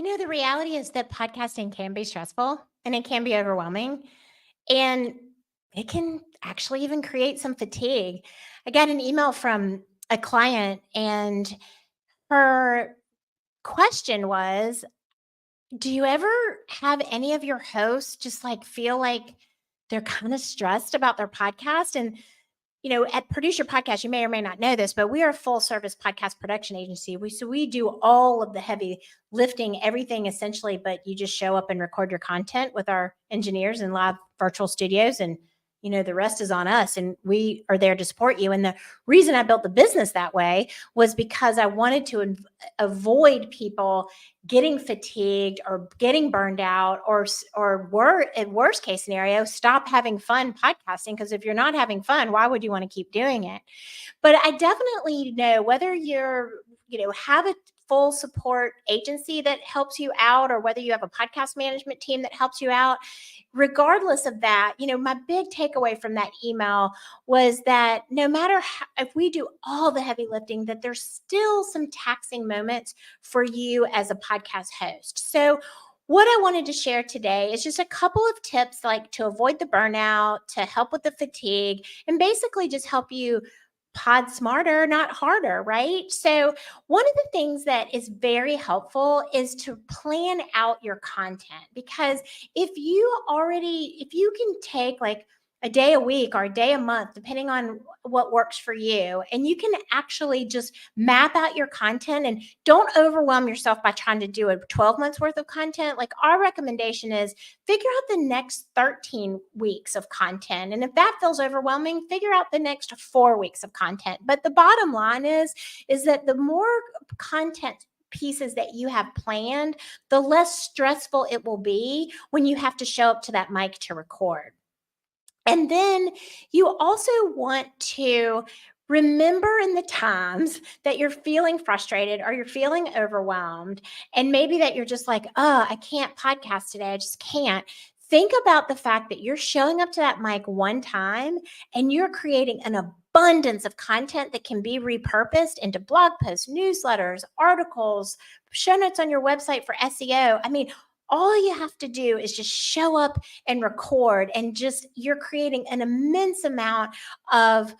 The reality is that podcasting can be stressful and it can be overwhelming, and it can actually even create some fatigue. I got an email from a client, and her question was, do you ever have any of your hosts just like feel like they're kind of stressed about their podcast? And at Produce Your Podcast, you may or may not know this, but we are a full service podcast production agency. We do all of the heavy lifting, everything essentially, but you just show up and record your content with our engineers and live virtual studios, and the rest is on us, and we are there to support you. And the reason I built the business that way was because I wanted to avoid people getting fatigued or getting burned out, or at worst case scenario, stop having fun podcasting. Because if you're not having fun, why would you want to keep doing it? But I definitely know, whether have a full support agency that helps you out, or whether you have a podcast management team that helps you out, regardless of that, my big takeaway from that email was that no matter how, if we do all the heavy lifting, that there's still some taxing moments for you as a podcast host. So what I wanted to share today is just a couple of tips, like to avoid the burnout, to help with the fatigue, and basically just help you pod smarter, not harder, right? So, one of the things that is very helpful is to plan out your content, because if you can take like a day a week or a day a month, depending on what works for you, and you can actually just map out your content, and don't overwhelm yourself by trying to do a 12 months worth of content. Like, our recommendation is figure out the next 13 weeks of content. And if that feels overwhelming, figure out the next 4 weeks of content. But the bottom line is that the more content pieces that you have planned, the less stressful it will be when you have to show up to that mic to record. And then you also want to remember in the times that you're feeling frustrated or you're feeling overwhelmed, and maybe that you're just like, oh, I can't podcast today. I just can't. Think about the fact that you're showing up to that mic one time and you're creating an abundance of content that can be repurposed into blog posts, newsletters, articles, show notes on your website for SEO. I mean, all you have to do is just show up and record, and just you're creating an immense amount of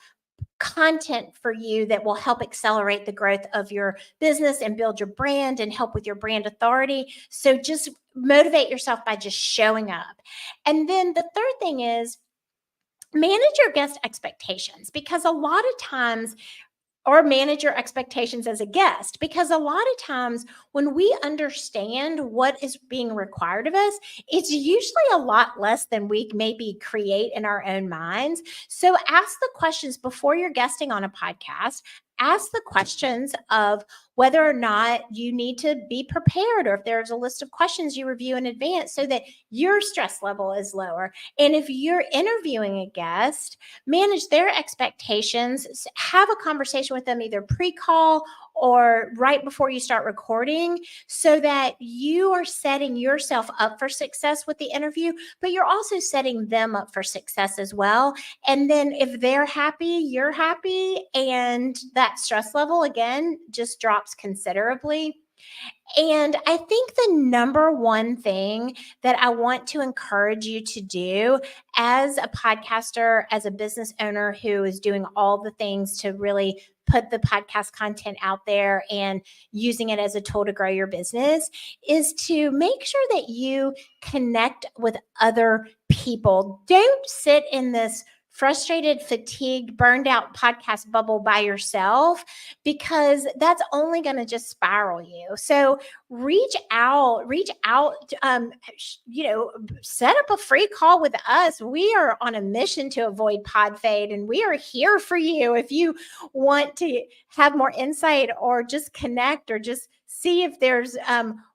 content for you that will help accelerate the growth of your business and build your brand and help with your brand authority. So just motivate yourself by just showing up. And then the third thing is, manage your guest expectations, because a lot of times, or manage your expectations as a guest, because a lot of times when we understand what is being required of us, it's usually a lot less than we maybe create in our own minds. So ask the questions before you're guesting on a podcast. Ask the questions of whether or not you need to be prepared, or if there's a list of questions you review in advance so that your stress level is lower. And if you're interviewing a guest, manage their expectations. Have a conversation with them either pre-call or right before you start recording, so that you are setting yourself up for success with the interview, but you're also setting them up for success as well. And then if they're happy, you're happy, and that stress level again just drops considerably. And I think the number one thing that I want to encourage you to do as a podcaster, as a business owner who is doing all the things to really put the podcast content out there and using it as a tool to grow your business, is to make sure that you connect with other people. Don't sit in this frustrated, fatigued, burned out podcast bubble by yourself, because that's only going to just spiral you. So reach out, set up a free call with us. We are on a mission to avoid pod fade, and we are here for you. If you want to have more insight, or just connect, or just see if there's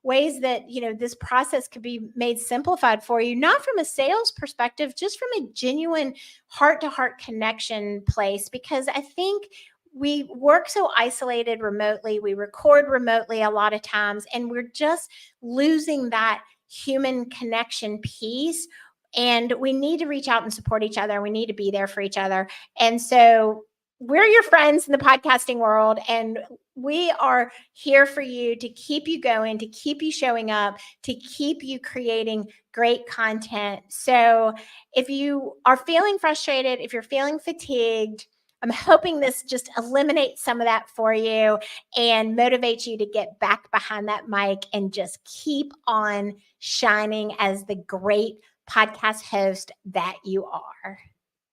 ways that this process could be made simplified for you, not from a sales perspective, just from a genuine heart-to-heart connection place. Because I think we work so isolated remotely, we record remotely a lot of times, and we're just losing that human connection piece. And we need to reach out and support each other. We need to be there for each other. And so we're your friends in the podcasting world, and we are here for you to keep you going, to keep you showing up, to keep you creating great content. So if you are feeling frustrated, if you're feeling fatigued, I'm hoping this just eliminates some of that for you and motivates you to get back behind that mic and just keep on shining as the great podcast host that you are.